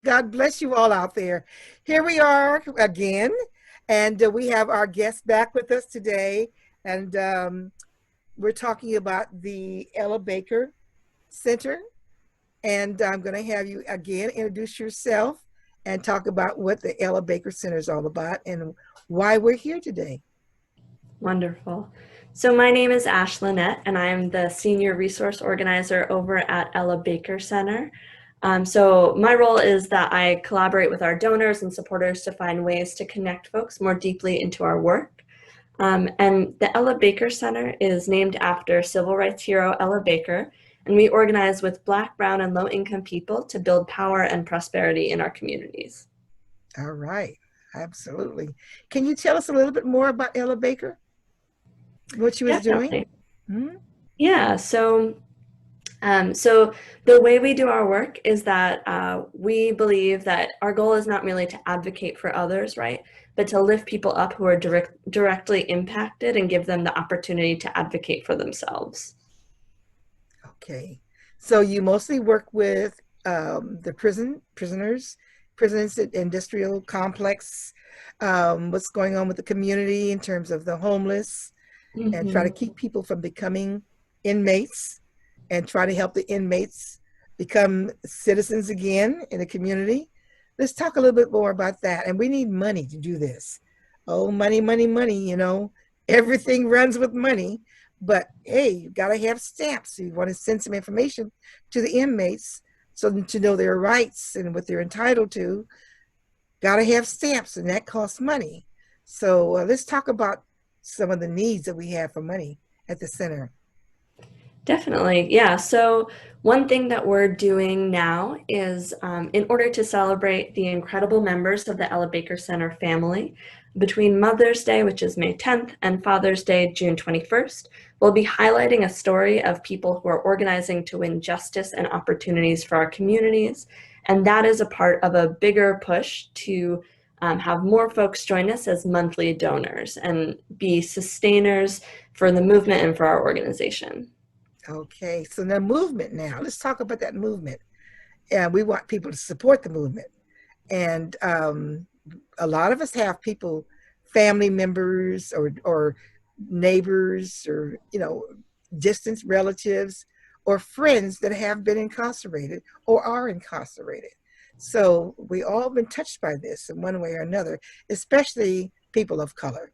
God bless you all out there. Here we are again, and we have our guest back with us today, and we're talking about the Ella Baker Center. And I'm going to have you again introduce yourself and talk about what the Ella Baker Center is all about and why we're here today. Wonderful. So my name is Ash Lynette, and I am the Senior Resource Organizer over at Ella Baker Center. So my role is that I collaborate with our donors and supporters to find ways to connect folks more deeply into our work. And the Ella Baker Center is named after civil rights hero Ella Baker, and we organize with Black, Brown, and low-income people to build power and prosperity in our communities. All right, absolutely. Can you tell us a little bit more about Ella Baker, what she was doing? Definitely. Hmm. Yeah, so the way we do our work is that we believe that our goal is not merely to advocate for others, right, but to lift people up who are directly impacted and give them the opportunity to advocate for themselves. Okay. So you mostly work with the prisoners, industrial complex, what's going on with the community in terms of the homeless, and try to Mhm. keep people from becoming inmates and try to help the inmates become citizens again in the community. Let's talk a little bit more about that. And we need money to do this. Oh, money, money, money, everything runs with money. But hey, you got to have stamps. So you want to send some information to the inmates so to know their rights and what they're entitled to. Got to have stamps, and that costs money. So let's talk about some of the needs that we have for money at the center. Definitely. Yeah. So, one thing that we're doing now is in order to celebrate the incredible members of the Ella Baker Center family, between Mother's Day, which is May 10th, and Father's Day, June 21st, we'll be highlighting a story of people who are organizing to win justice and opportunities for our communities. And that is a part of a bigger push to have more folks join us as monthly donors and be sustainers for the movement and for our organization. Okay, so the movement now. Let's talk about that movement. And we want people to support the movement. And a lot of us have people, family members or neighbors or, distant relatives or friends that have been incarcerated or are incarcerated. So we all been touched by this in one way or another, especially people of color.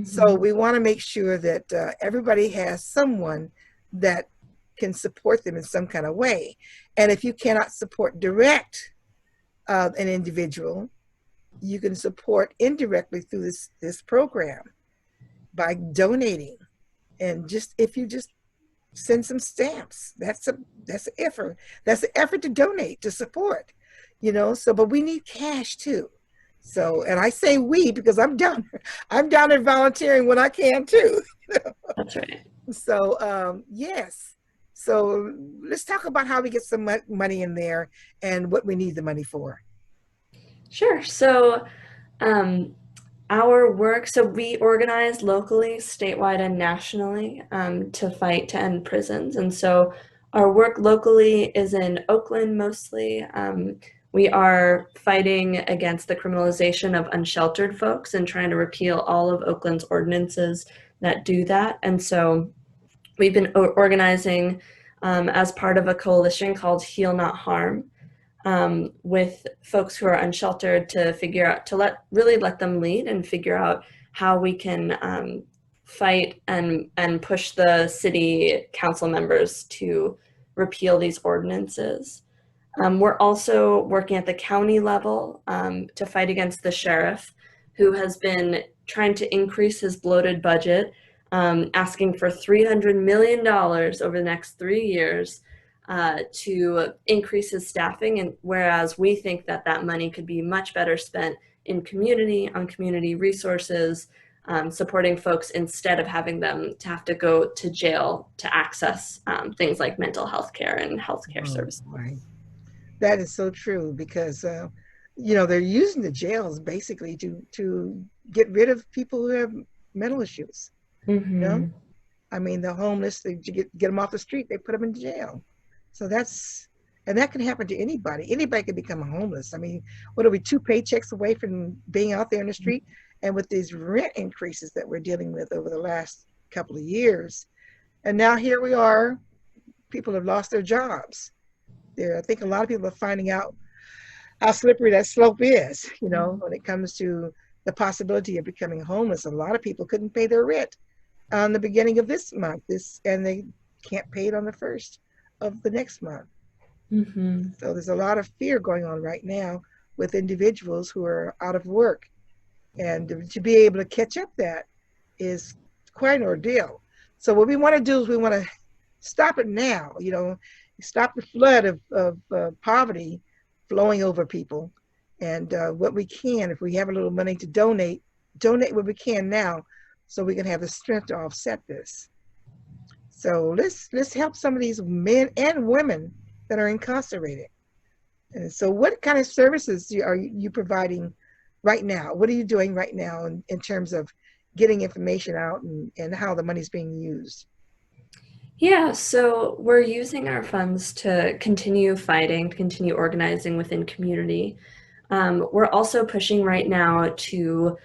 So Mhm. we want to make sure that everybody has someone that can support them in some kind of way. And if you cannot support direct an individual, you can support indirectly through this program by donating. And just if you just send some stamps, that's an effort. That's an effort to donate to support. So but we need cash too. So, and I say we because I'm down there volunteering when I can too. That's right. So, yes. So let's talk about how we get some money in there and what we need the money for. Sure. So, um, our work, so we organize locally, statewide, and nationally to fight to end prisons. And so, our work locally is in Oakland mostly. We are fighting against the criminalization of unsheltered folks and trying to repeal all of Oakland's ordinances that do that. And so, we've been organizing as part of a coalition called Heal Not Harm, with folks who are unsheltered to figure out to let them lead and figure out how we can fight and push the city council members to repeal these ordinances. We're also working at the county level to fight against the sheriff, who has been trying to increase his bloated budget, asking for $300 million over the next 3 years to increase his staffing. And whereas we think that that money could be much better spent in community, on community resources, supporting folks instead of having them to have to go to jail to access things like mental health care and healthcare Oh, services. boy. That is so true because they're using the jails basically to get rid of people who have mental issues. You know, Mm-hmm. I mean, the homeless, to get them off the street, they put them in jail. So And that can happen to anybody. Anybody can become homeless. I mean, what are we, 2 paychecks away from being out there in the street? And with these rent increases that we're dealing with over the last couple of years, and now here we are, people have lost their jobs. I think a lot of people are finding out how slippery that slope is, when it comes to the possibility of becoming homeless. A lot of people couldn't pay their rent on the beginning of this month, and they can't pay it on the first of the next month. Mm-hmm. So there's a lot of fear going on right now with individuals who are out of work. And to be able to catch up that is quite an ordeal. So what we want to do is we want to stop it now, stop the flood of poverty flowing over people. And what we can, if we have a little money to donate what we can now so we can have the strength to offset this. So let's help some of these men and women that are incarcerated. And so what kind of services are you providing right now? What are you doing right now in terms of getting information out and how the money's being used? Yeah, so we're using our funds to continue fighting, to continue organizing within community. We're also pushing right now to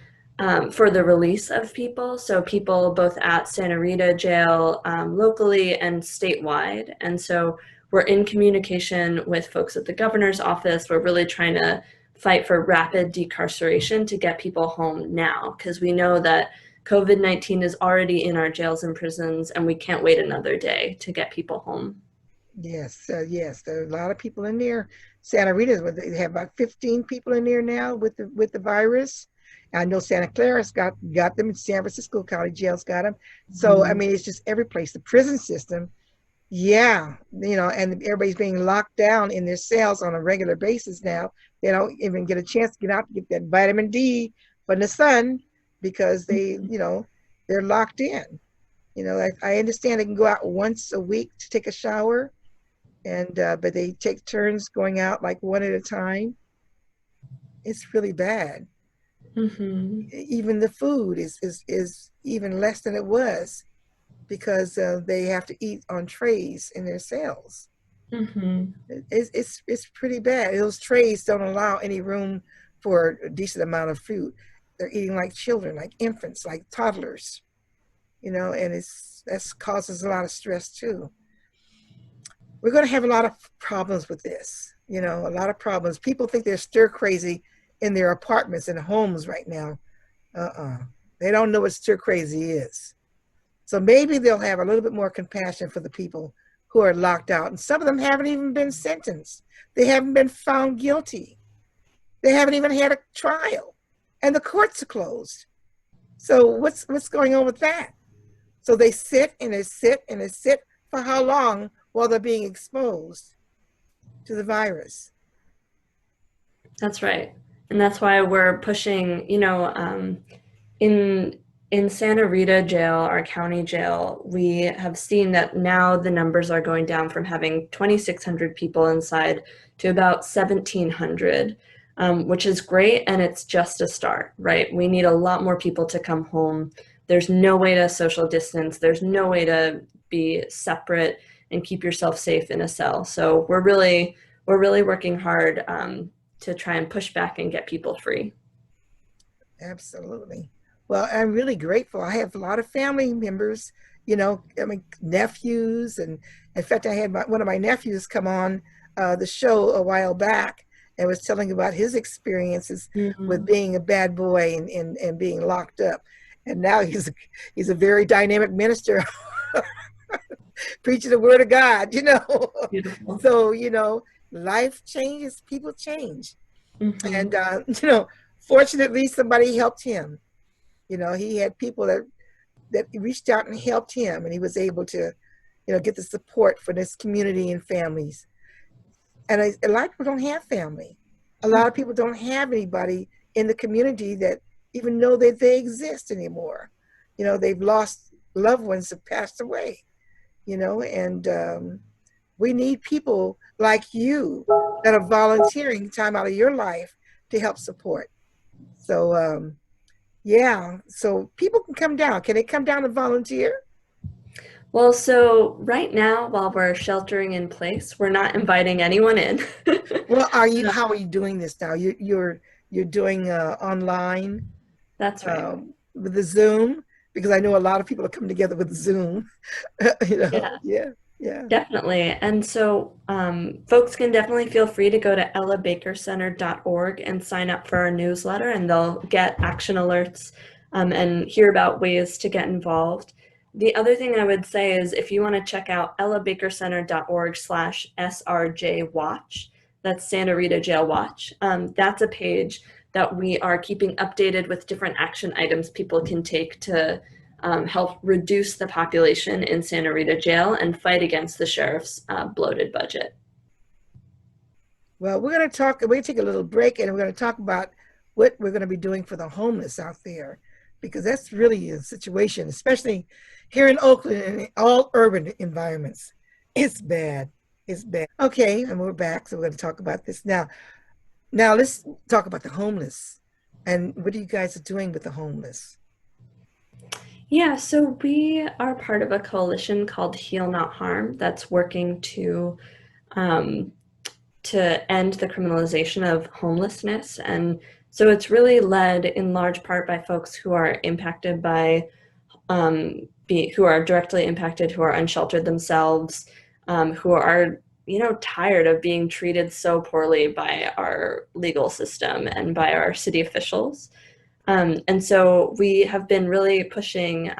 for the release of people, so people both at Santa Rita jail locally and statewide. And so we're in communication with folks at the governor's office. We're really trying to fight for rapid decarceration to get people home now, because we know that COVID-19 is already in our jails and prisons, and we can't wait another day to get people home. Yes, there are a lot of people in there. Santa Rita, they have about 15 people in there now with the virus. I know Santa Clara's got them, in San Francisco County Jail's got them. So I mean, it's just every place. The prison system, yeah, and everybody's being locked down in their cells on a regular basis now. They don't even get a chance to get out to get that vitamin D from the sun because they're locked in. I understand they can go out once a week to take a shower, and but they take turns going out like one at a time. It's really bad. Mm-hmm. Even the food is even less than it was because they have to eat on trays in their cells. Mm-hmm. It's pretty bad. Those trays don't allow any room for a decent amount of food. They're eating like children, like infants, like toddlers, and that causes a lot of stress too. We're going to have a lot of problems with this, a lot of problems. People think they're stir crazy in their apartments and homes right now. They don't know what stir crazy is. So maybe they'll have a little bit more compassion for the people who are locked out. And some of them haven't even been sentenced. They haven't been found guilty. They haven't even had a trial. And the courts are closed. So what's going on with that? So they sit and they sit and they sit for how long while they're being exposed to the virus? That's right. And that's why we're pushing, in Santa Rita jail, our county jail, we have seen that now the numbers are going down from having 2,600 people inside to about 1,700, which is great. And it's just a start, right? We need a lot more people to come home. There's no way to social distance. There's no way to be separate and keep yourself safe in a cell. So we're really working hard to try and push back and get people free. Absolutely. Well, I'm really grateful. I have a lot of family members, nephews, and in fact, I had one of my nephews come on the show a while back and was telling about his experiences with being a bad boy and being locked up. And now he's a very dynamic minister, preaching the word of God, Beautiful. So, life changes, people change. Mm-hmm. And, fortunately, somebody helped him. He had people that reached out and helped him, and he was able to, get the support for this community and families. And a lot of people don't have family. A lot of people don't have anybody in the community that even know that they exist anymore. They've lost loved ones that passed away, and we need people like you that are volunteering time out of your life to help support. So, yeah, so people can come down. Can they come down and volunteer? Well, so right now, while we're sheltering in place, we're not inviting anyone in. Well, how are you doing this now? You're doing online That's right. with the Zoom, because I know a lot of people are coming together with Zoom. Yeah. Yeah, yeah. Definitely. And so folks can definitely feel free to go to ellabakercenter.org and sign up for our newsletter, and they'll get action alerts and hear about ways to get involved. The other thing I would say is if you want to check out ellabakercenter.org/SRJ Watch, that's Santa Rita Jail Watch, that's a page that we are keeping updated with different action items people can take to help reduce the population in Santa Rita Jail and fight against the sheriff's bloated budget. Well, we're going to take a little break, and we're going to talk about what we're going to be doing for the homeless out there, because that's really a situation, especially here in Oakland and in all urban environments. It's bad. It's bad. Okay, and we're back, so we're going to talk about this now. Now let's talk about the homeless, and what are you guys doing with the homeless? Yeah, so we are part of a coalition called Heal Not Harm that's working um, to end the criminalization of homelessness. And so it's really led in large part by folks who are impacted by who are directly impacted, who are unsheltered themselves, who are tired of being treated so poorly by our legal system and by our city officials. And so we have been really pushing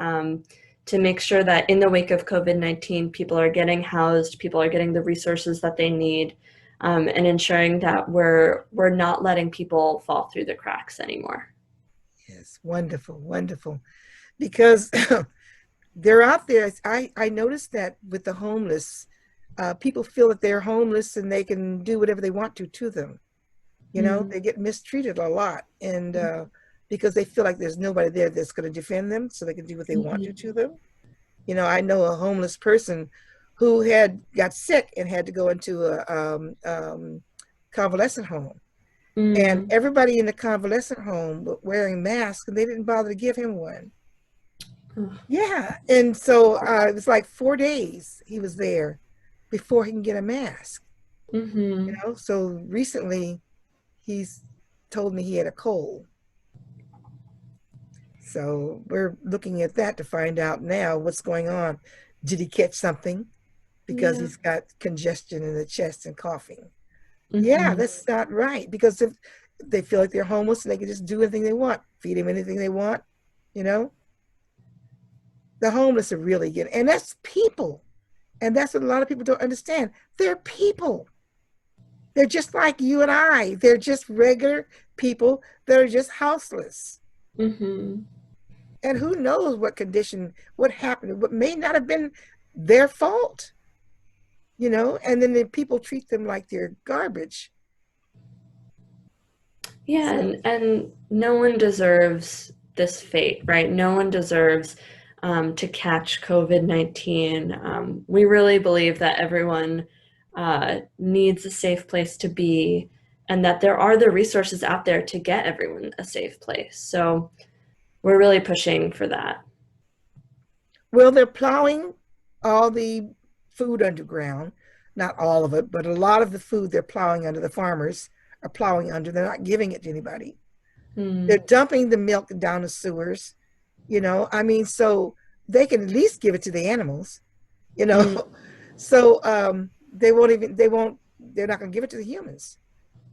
to make sure that in the wake of COVID-19, people are getting housed, people are getting the resources that they need, and ensuring that we're not letting people fall through the cracks anymore. Yes, wonderful, wonderful. Because they're out there. I noticed that with the homeless, people feel that they're homeless and they can do whatever they want to them. Mm. They get mistreated a lot, and because they feel like there's nobody there that's going to defend them, so they can do what they want to Mhm. them. I know a homeless person who had got sick and had to go into a convalescent home, and Mm. everybody in the convalescent home was wearing masks, and they didn't bother to give him one. Ugh. Yeah, and so it was like 4 days he was there before he can get a mask. Mhm. So recently he's told me he had a cold. So we're looking at that to find out now what's going on. Did he catch something? Because Yeah. he's got congestion in the chest and coughing. Yeah, Mhm. that's not right. Because if they feel like they're homeless and they can just do anything they want, feed him anything they want, you know, the homeless are really getting, and that's people. And that's what a lot of people don't understand. They're people. They're just like you and I. They're just regular people that are just houseless. Mhm. And who knows what condition, what happened, what may not have been their fault, and then the people treat them like they're garbage. Yeah, So, and no one deserves this fate, right? No one deserves to catch COVID-19. We really believe that everyone needs a safe place to be, and that there are the resources out there to get everyone a safe place. So we're really pushing for that. well, they're plowing all the food underground, not all of it, but a lot of the food they're plowing under, the farmers are plowing under. They're not giving it to anybody. They're Mm, dumping the milk down the sewers, I mean, so they can at least give it to the animals, you know. mm, So they're not going to give it to the humans.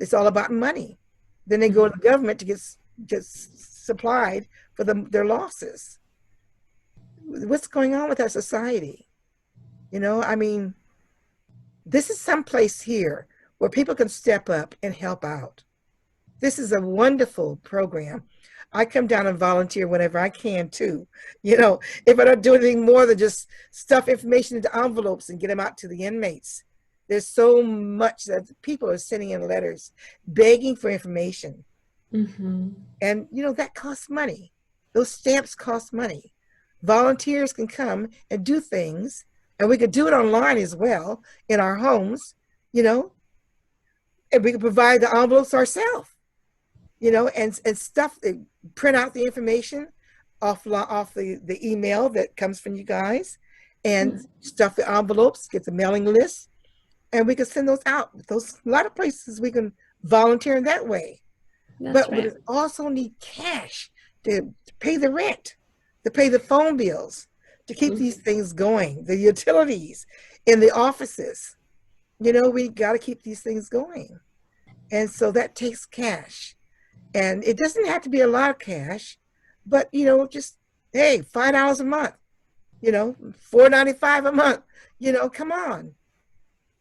It's all about money. Then they go to mm. the government to get supplied for their losses. What's going on with our society? I mean, this is some place here where people can step up and help out. This is a wonderful program. I come down and volunteer whenever I can too. If I don't do anything more than just stuff information into envelopes and get them out to the inmates. There's so much that people are sending in letters begging for information. Mhm. And that costs money. Those stamps cost money. Volunteers can come and do things, and we could do it online as well in our homes, you know, and we can provide the envelopes ourselves, and stuff. They print out the information off the email that comes from you guys, and stuff the envelopes, get the mailing list, and we can send those out. Those a lot of places we can volunteer in that way. That's But we right. also need cash to pay the rent, to pay the phone bills, to keep these Mhm. things going, the utilities in the offices. We got to keep these things going. And so that takes cash. And it doesn't have to be a lot of cash, but just hey, $5 a month, $4.95 a month, come on.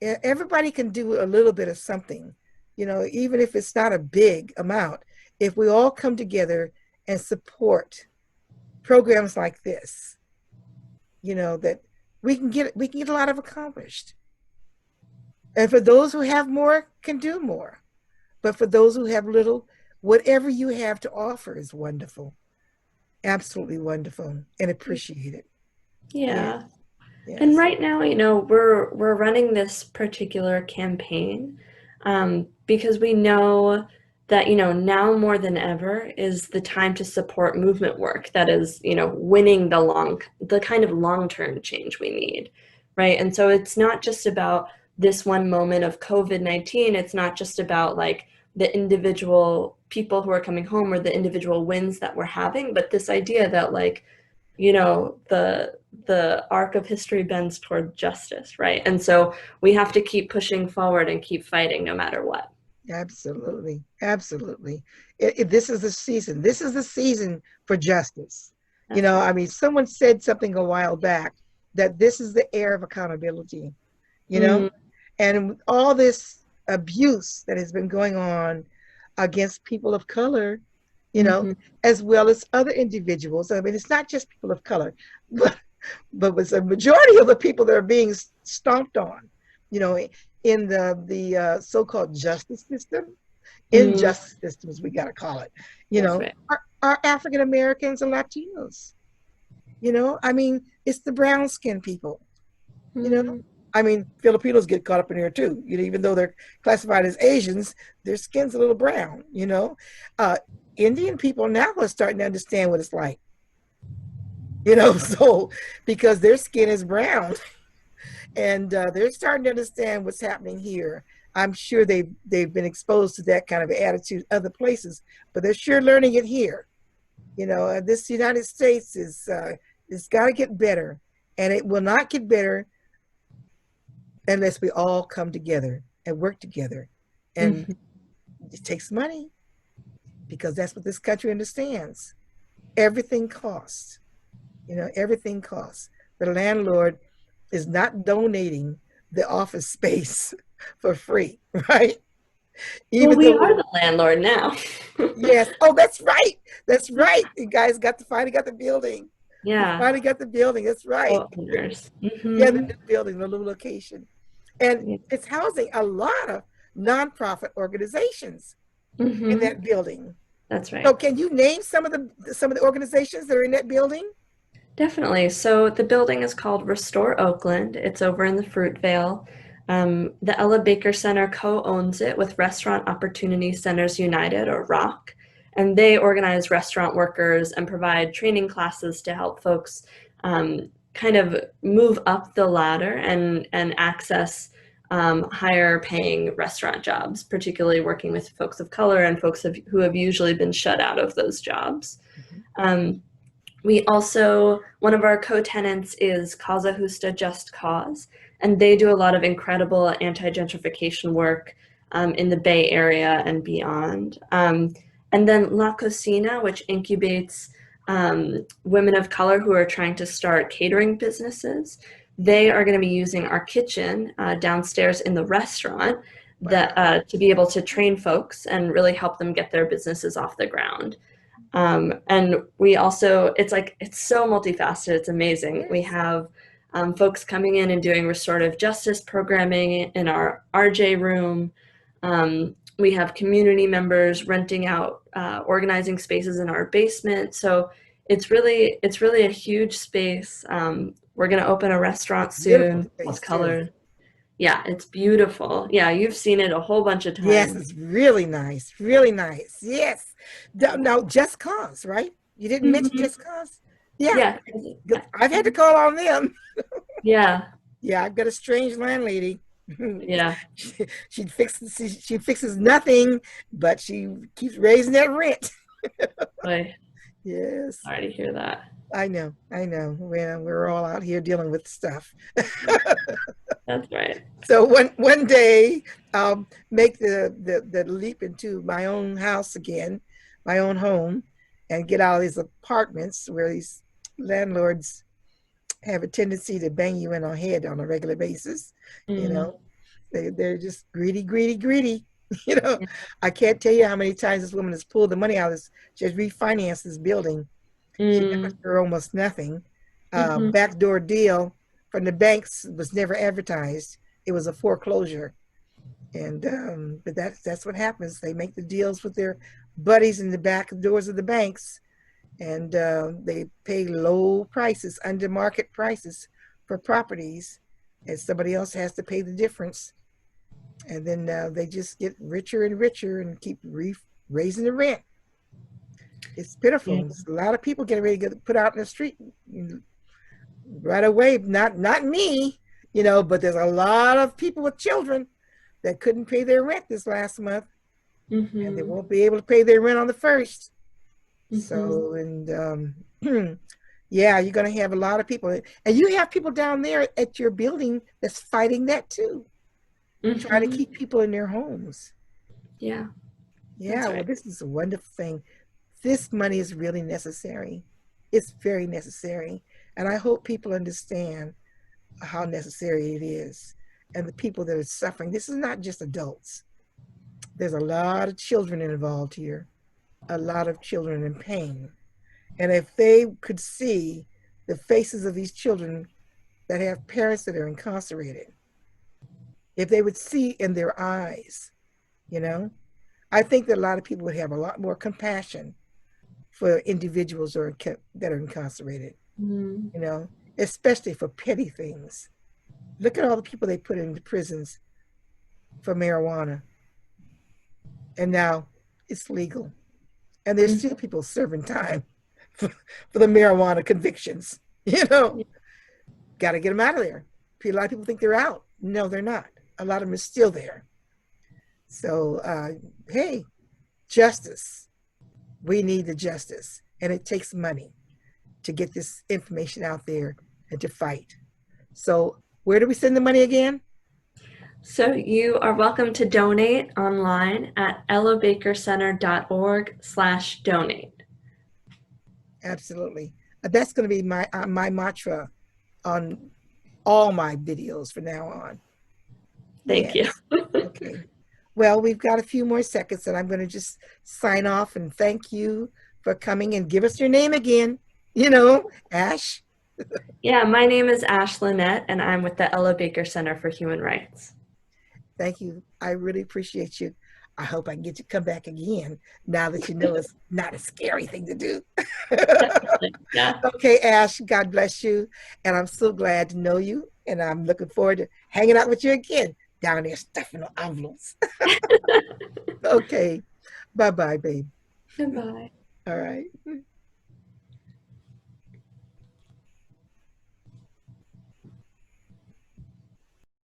Everybody can do a little bit of something, even if it's not a big amount. If we all come together and support programs like this, that we can get a lot of accomplished. And for those who have more can do more. But for those who have little, whatever you have to offer is wonderful. Absolutely wonderful and appreciated. Yes, Yeah. And yes. right now, we're running this particular campaign because we know that, now more than ever is the time to support movement work that is, winning the kind of long-term change we need, right? And so it's not just about this one moment of COVID-19. It's not just about like the individual people who are coming home or the individual wins that we're having, but this idea that like, the arc of history bends toward justice, right? And so we have to keep pushing forward and keep fighting no matter what. Absolutely. Absolutely. This is the season. This is the season for justice. That's right. I mean, someone said something a while back that this is the era of accountability, you know, Mm, and all this abuse that has been going on against people of color, you know, hmm. as well as other individuals. I mean, it's not just people of color, but it's a majority of the people that are being stomped on, you know, in the so-called justice system, Mm, injustice systems, we got to call it, that's right. are African Americans and Latinos. I mean, it's the brown skinned people, you know. Mm. I mean, Filipinos get caught up in here too. Even though they're classified as Asians, their skin's a little brown. Uh, Indian people now are starting to understand what it's like. So because their skin is brown, and they're starting to understand what's happening here. I'm sure they've been exposed to that kind of attitude other places, but they're sure learning it here. This United States is it's got to get better, and it will not get better unless we all come together and work together. And Mhm. it takes money because that's what this country understands. Everything costs. Everything costs. The landlord is not donating the office space for free, right? Well, Even we though, are the landlord now. yes, oh, that's right. That's right. You guys finally got the building. You Yeah. finally got the building. That's right. Co-owners. Yeah, the Hmm. new building, the new location. And Yeah. it's housing a lot of nonprofit organizations in Hmm. that building. That's So right. can you name some of the organizations that are in that building? Definitely. So the building is called Restore Oakland. It's over in the Fruitvale. The Ella Baker Center co-owns it with Restaurant Opportunity Centers United, or ROC, and they organize restaurant workers and provide training classes to help folks kind of move up the ladder and access higher paying restaurant jobs, particularly working with folks of color and who have usually been shut out of those jobs. Mhm. Um, we also, one of our co-tenants is Causa Justa Just Cause, and they do a lot of incredible anti-gentrification work in the Bay Area and beyond. And then La Cocina, which incubates women of color who are trying to start catering businesses. They are going to be using our kitchen downstairs in the restaurant that Wow. to be able to train folks and really help them get their businesses off the ground. And we also, it's so multifaceted, it's amazing. We Yes. have folks coming in and doing restorative justice programming in our RJ room. We have community members renting out, organizing spaces in our basement. So it's really a huge space. We're going to open a restaurant Beautiful soon called space too. Color. Yeah, it's beautiful. Yeah, you've seen it a whole bunch of Yes, times. it's really nice. Really nice. Yes. Now, Just Cause, right? You didn't mention Hmm. Just Cause? Yeah. Yeah. Good. I've had to call on them. Yeah. Yeah, I've got a strange landlady. Yeah. She fixes nothing, but she keeps raising that rent. Boy, Yes, sorry to hear that. I know, I know. We're all out here dealing with stuff. That's right. So one day I'll make the leap into my own house again, my own home, and get out of these apartments where these landlords have a tendency to bang you in the head on a regular basis. You Mm. know, they're just greedy, greedy, greedy. You know, I can't tell you how many times this woman has pulled the money out of this. She has refinanced this building. She never Mm. for almost nothing. Hmm. Backdoor deal from the banks was never advertised. It was a foreclosure, and but that's what happens. They make the deals with their buddies in the back doors of the banks, and they pay low prices, under market prices for properties, and somebody else has to pay the difference. And then they just get richer and richer and keep raising the rent. It's pitiful. Yeah. There's a lot of people getting ready to get put out in the street right away. Not me, but there's a lot of people with children that couldn't pay their rent this last month, and they Hmm. won't be able to pay their rent on the first. Hmm. So, and yeah, you're going to have a lot of people, and you have people down there at your building that's fighting that too, trying to Hmm. keep people in their homes. Yeah, Yeah, that's well, right. this is a wonderful thing. This money is really necessary. It's very necessary. And I hope people understand how necessary it is. And the people that are suffering, this is not just adults. There's a lot of children involved here, a lot of children in pain. And if they could see the faces of these children that have parents that are incarcerated, if they would see in their eyes, you know, I think that a lot of people would have a lot more compassion for individuals that are incarcerated, Mm. you know, especially for petty things. Look at all the people they put into prisons for marijuana, and now it's legal. And there's Mm. still people serving time for, for the marijuana convictions. You know, got to get them out of there. A lot of people think they're out. No, they're not. A lot of them are still there. So, hey, justice. We need the justice. And it takes money to get this information out there and to fight. So, where do we send the money again? So you are welcome to donate online at ellabakercenter.org/donate. Absolutely. That's going to be my mantra on all my videos from now on. Thank you. Yes. Okay. Well, we've got a few more seconds, and I'm going to just sign off and thank you for coming and give us your name again. Ash. Yeah, my name is Ash Lynette, and I'm with the Ella Baker Center for Human Rights. Thank you. I really appreciate you. I hope I can get you to come back again now that you know it's not a scary thing to do. Definitely. Yeah. Okay, Ash, God bless you. And I'm so glad to know you. And I'm looking forward to hanging out with you again down there stuffing the envelopes. Okay. Bye bye, babe. Goodbye. All right.